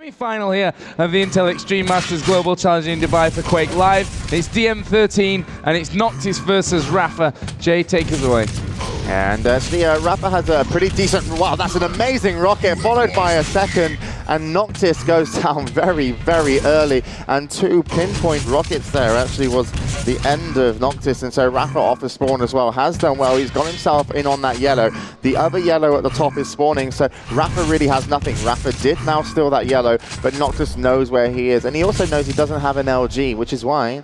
Semi-final here of the Intel Extreme Masters Global Challenge in Dubai for Quake Live. It's DM13 and it's Noctis versus Rapha. Jay, take us away. And actually, Rapha has a pretty decent, wow, that's an amazing rocket, followed by a second, and Noctis goes down very, very early, and two pinpoint rockets there actually was the end of Noctis, and so Rapha off the spawn as well has done well. He's got himself in on that yellow. The other yellow at the top is spawning, so Rapha really has nothing. Rapha did now steal that yellow, but Noctis knows where he is, and he also knows he doesn't have an LG, which is why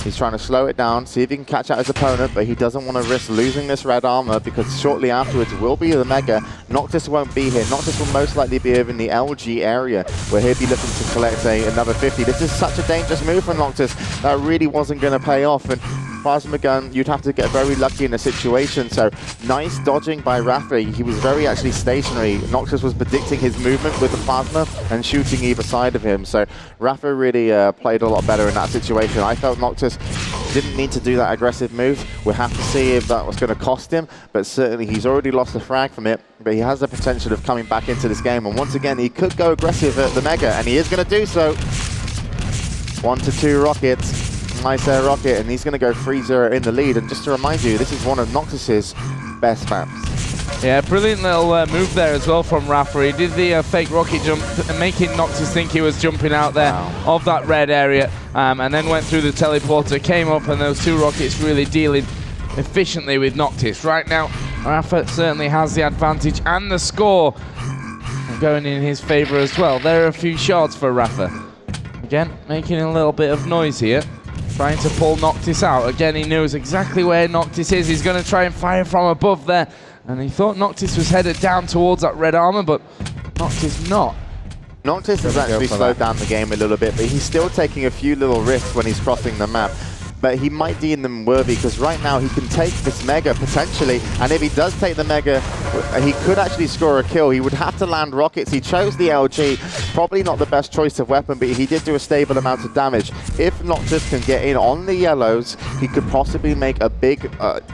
he's trying to slow it down, see if he can catch out his opponent, but he doesn't want to risk losing this red armor because shortly afterwards will be the Mega. Noctis won't be here. Noctis will most likely be over in the LG area where he'll be looking to collect another 50. This is such a dangerous move from Noctis. That really wasn't going to pay off. And Plasma Gun, you'd have to get very lucky in a situation. So nice dodging by Rapha. He was very actually stationary. Noctis was predicting his movement with the Plasma and shooting either side of him. So Rapha really played a lot better in that situation. I felt Noctis didn't need to do that aggressive move. We'll have to see if that was going to cost him, but certainly he's already lost the frag from it, but he has the potential of coming back into this game, and once again he could go aggressive at the Mega, and he is going to do so. 1 to 2 rockets, nice air rocket, and he's going to go 3-0 in the lead. And just to remind you, this is one of Noctis's best maps. Yeah, brilliant little move there as well from Rapha. He did the fake rocket jump, making Noctis think he was jumping out there of that red area, and then went through the teleporter, came up, and those two rockets really dealing efficiently with Noctis. Right now, Rapha certainly has the advantage and the score going in his favor as well. There are a few shards for Rapha. Again, making a little bit of noise here, trying to pull Noctis out. Again, he knows exactly where Noctis is. He's going to try and fire from above there. And he thought Noctis was headed down towards that red armor, but Noctis not. Noctis has actually slowed down the game a little bit, but he's still taking a few little risks when he's crossing the map. But he might deem them worthy, because right now he can take this Mega potentially, and if he does take the Mega, he could actually score a kill. He would have to land rockets. He chose the LG, probably not the best choice of weapon, but he did do a stable amount of damage. If Noctis can get in on the yellows, he could possibly make a big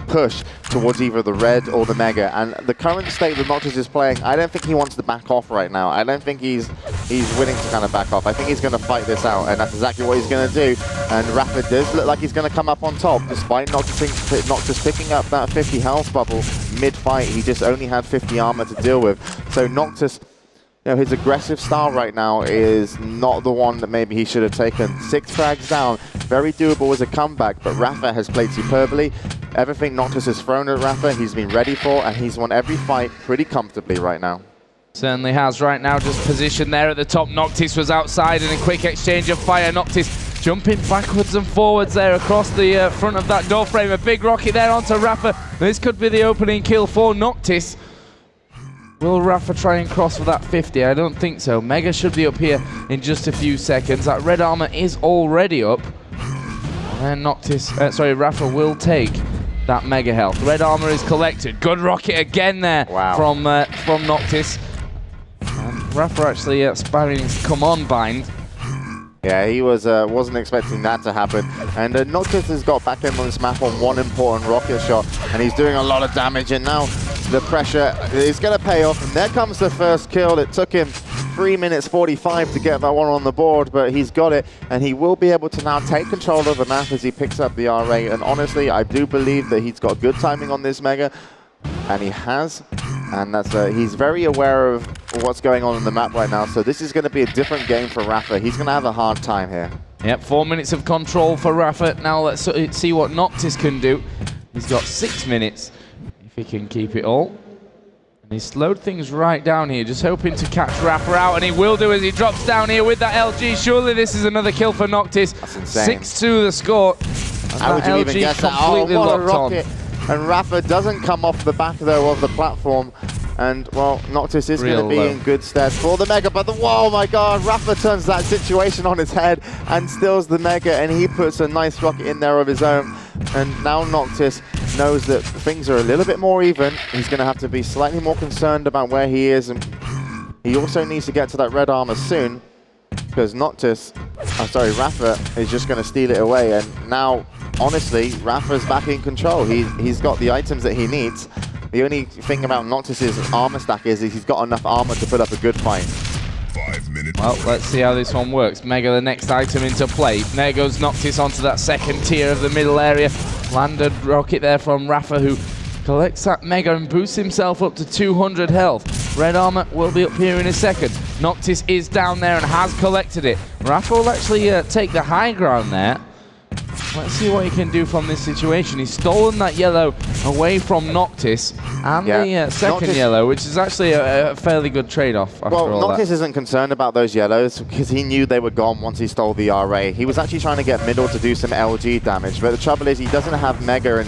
push towards either the red or the Mega. And the current state that Noctis is playing, I don't think he wants to back off right now. I don't think he's willing to kind of back off. I think he's going to fight this out, and that's exactly what he's going to do. And Rapha does look like he's going to come up on top, despite Noctis picking up that 50 health bubble mid-fight. He just only had 50 armor to deal with. So Noctis, you know, his aggressive style right now is not the one that maybe he should have taken. 6 frags down, very doable as a comeback, but Rapha has played superbly. Everything Noctis has thrown at Rapha, he's been ready for, and he's won every fight pretty comfortably right now. Certainly has right now, just positioned there at the top. Noctis was outside, and a quick exchange of fire. Noctis jumping backwards and forwards there across the front of that door frame. A big rocket there onto Rapha. This could be the opening kill for Noctis. Will Rapha try and cross for that 50? I don't think so. Mega should be up here in just a few seconds. That red armor is already up. And then Rapha will take that Mega health. Red armor is collected. Good rocket again there from Noctis. And Rapha actually spamming his come on bind. Yeah, he wasn't expecting that to happen. And Noctis has got back in on this map on one important rocket shot, and he's doing a lot of damage, and now the pressure is going to pay off. And there comes the first kill. It took him 3 minutes 45 to get that one on the board, but he's got it, and he will be able to now take control of the map as he picks up the R8. And honestly, I do believe that he's got good timing on this Mega, and he has. And that's he's very aware of what's going on in the map right now, so this is going to be a different game for Rapha. He's going to have a hard time here. Yep, 4 minutes of control for Rapha. Now let's see what Noctis can do. He's got 6 minutes, if he can keep it all. And he's slowed things right down here, just hoping to catch Rapha out, and he will do as he drops down here with that LG. Surely this is another kill for Noctis. That's insane. 6-2 the score. How would you even guess that? Oh, what a rocket. And Rapha doesn't come off the back, though, of the platform. And, well, Noctis is going to be in good stead for the Mega. But, oh my God, Rapha turns that situation on his head and steals the Mega. And he puts a nice rocket in there of his own. And now Noctis knows that things are a little bit more even. He's going to have to be slightly more concerned about where he is. And he also needs to get to that red armor soon, because Rapha is just going to steal it away. And now, honestly, Rapha's back in control. He's got the items that he needs. The only thing about Noctis's armor stack is he's got enough armor to put up a good fight. 5 minutes. Well, let's see how this one works. Mega, the next item into play. There goes Noctis onto that second tier of the middle area. Landed rocket there from Rapha, who collects that Mega and boosts himself up to 200 health. Red armor will be up here in a second. Noctis is down there and has collected it. Rapha will actually take the high ground there. Let's see what he can do from this situation. He's stolen that yellow away from Noctis and the second Noctis, yellow, which is actually a fairly good trade-off after all that. Noctis isn't concerned about those yellows because he knew they were gone once he stole the RA. He was actually trying to get middle to do some LG damage, but the trouble is he doesn't have Mega,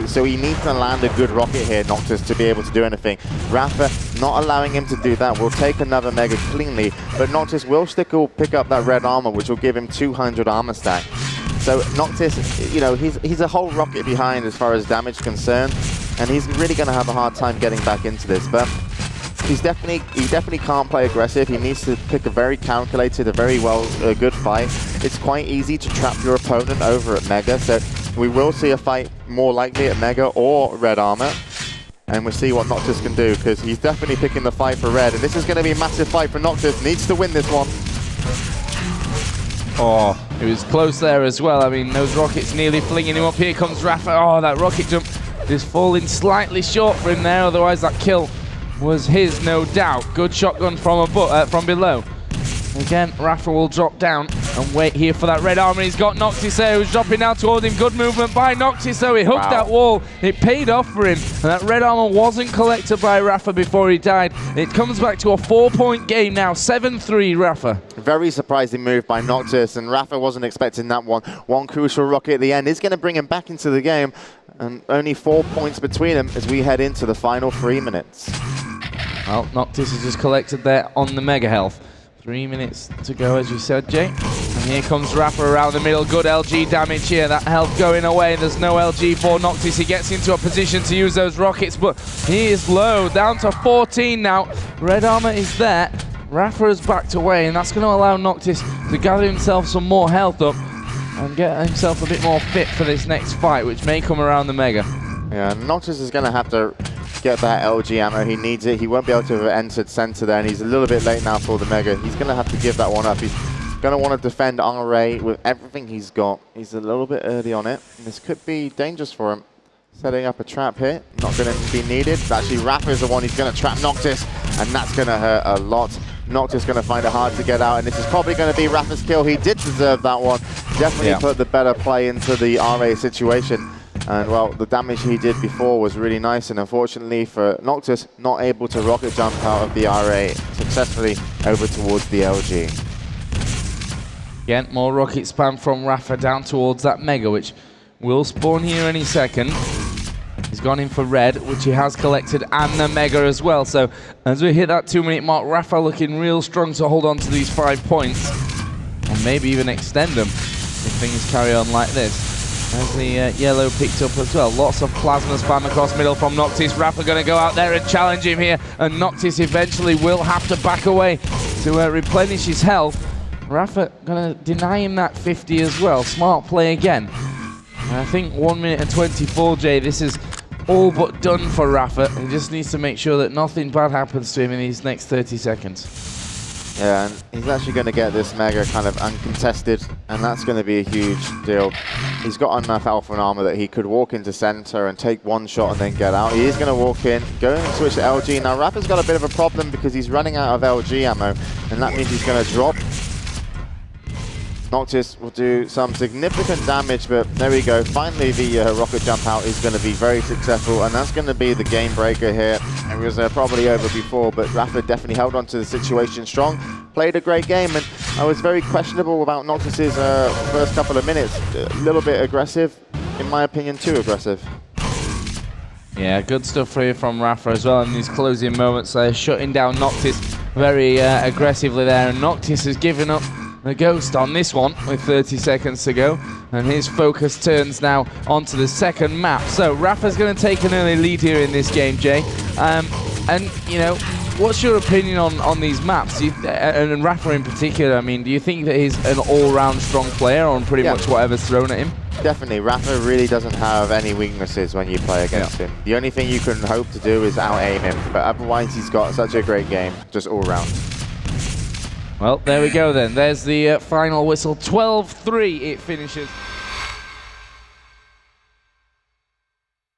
so he needs to land a good rocket here, Noctis, to be able to do anything. Rapha not allowing him to do that will take another Mega cleanly, but Noctis will pick up that red armor, which will give him 200 armor stack. So Noctis, you know, he's a whole rocket behind as far as damage concerned, and he's really going to have a hard time getting back into this. But he definitely can't play aggressive. He needs to pick a very calculated, a good fight. It's quite easy to trap your opponent over at Mega, so we will see a fight more likely at Mega or red armor. And we'll see what Noctis can do, because he's definitely picking the fight for red. And this is going to be a massive fight for Noctis. Needs to win this one. Oh, it was close there as well. I mean, those rockets nearly flinging him up. Here comes Rapha. Oh, that rocket jump is falling slightly short for him there. Otherwise, that kill was his, no doubt. Good shotgun from below. Again, Rapha will drop down and wait here for that red armor. He's got Noctis there, who's dropping down toward him. Good movement by Noctis, though. He hooked that wall. It paid off for him. And that red armor wasn't collected by Rapha before he died. It comes back to a 4-point game now. 7-3, Rapha. Very surprising move by Noctis, and Rapha wasn't expecting that one. One crucial rocket at the end is going to bring him back into the game. And only 4 points between them as we head into the final 3 minutes. Well, Noctis has just collected there on the Mega health. 3 minutes to go, as you said, Jay. And here comes Rapha around the middle. Good LG damage here. That health going away. There's no LG for Noctis. He gets into a position to use those rockets, but he is low. Down to 14 now. Red armor is there. Rapha has backed away, and that's going to allow Noctis to gather himself some more health up and get himself a bit more fit for this next fight, which may come around the Mega. Yeah, Noctis is going to have to get that LG ammo. He needs it. He won't be able to have entered center there, and he's a little bit late now for the Mega. He's going to have to give that one up. He's going to want to defend RA with everything he's got. He's a little bit early on it, and this could be dangerous for him. Setting up a trap here, not going to be needed. Actually, Rapha is the one who's going to trap Noctis, and that's going to hurt a lot. Noctis going to find it hard to get out, and this is probably going to be Rapha's kill. He did deserve that one. Definitely put the better play into the RA situation. And, well, the damage he did before was really nice, and unfortunately for Noctis, not able to rocket jump out of the RA successfully over towards the LG. Again, more rocket spam from Rapha down towards that Mega, which will spawn here any second. He's gone in for red, which he has collected, and the Mega as well. So as we hit that 2-minute mark, Rapha looking real strong to hold on to these 5 points, or maybe even extend them if things carry on like this. As the yellow picked up as well. Lots of plasma spam across middle from Noctis. Rapha going to go out there and challenge him here, and Noctis eventually will have to back away to replenish his health. Rapha going to deny him that 50 as well. Smart play again. And I think 1 minute and 24, Jay. This is all but done for Rapha. He just needs to make sure that nothing bad happens to him in these next 30 seconds. Yeah, and he's actually going to get this Mega kind of uncontested, and that's going to be a huge deal. He's got enough alpha and armor that he could walk into center and take one shot and then get out. He is going to walk in, go and switch to LG. Now, Rapha's got a bit of a problem because he's running out of LG ammo, and that means he's going to drop. Noctis will do some significant damage, but there we go. Finally, the rocket jump out is going to be very successful, and that's going to be the game breaker here. It was probably over before, but Rapha definitely held on to the situation strong. Played a great game, and I was very questionable about Noctis's first couple of minutes. A little bit aggressive, in my opinion, too aggressive. Yeah, good stuff here from Rapha as well in these closing moments. Shutting down Noctis very aggressively there, and Noctis has given up the ghost on this one with 30 seconds to go, and his focus turns now onto the second map. So Rapha's going to take an early lead here in this game, Jay. And you know, what's your opinion on these maps? And Rapha in particular, I mean, do you think that he's an all-round strong player on pretty much whatever's thrown at him? Definitely. Rapha really doesn't have any weaknesses when you play against him. The only thing you can hope to do is out-aim him, but otherwise he's got such a great game, just all-round. Well, there we go then. There's the final whistle. 12-3 it finishes.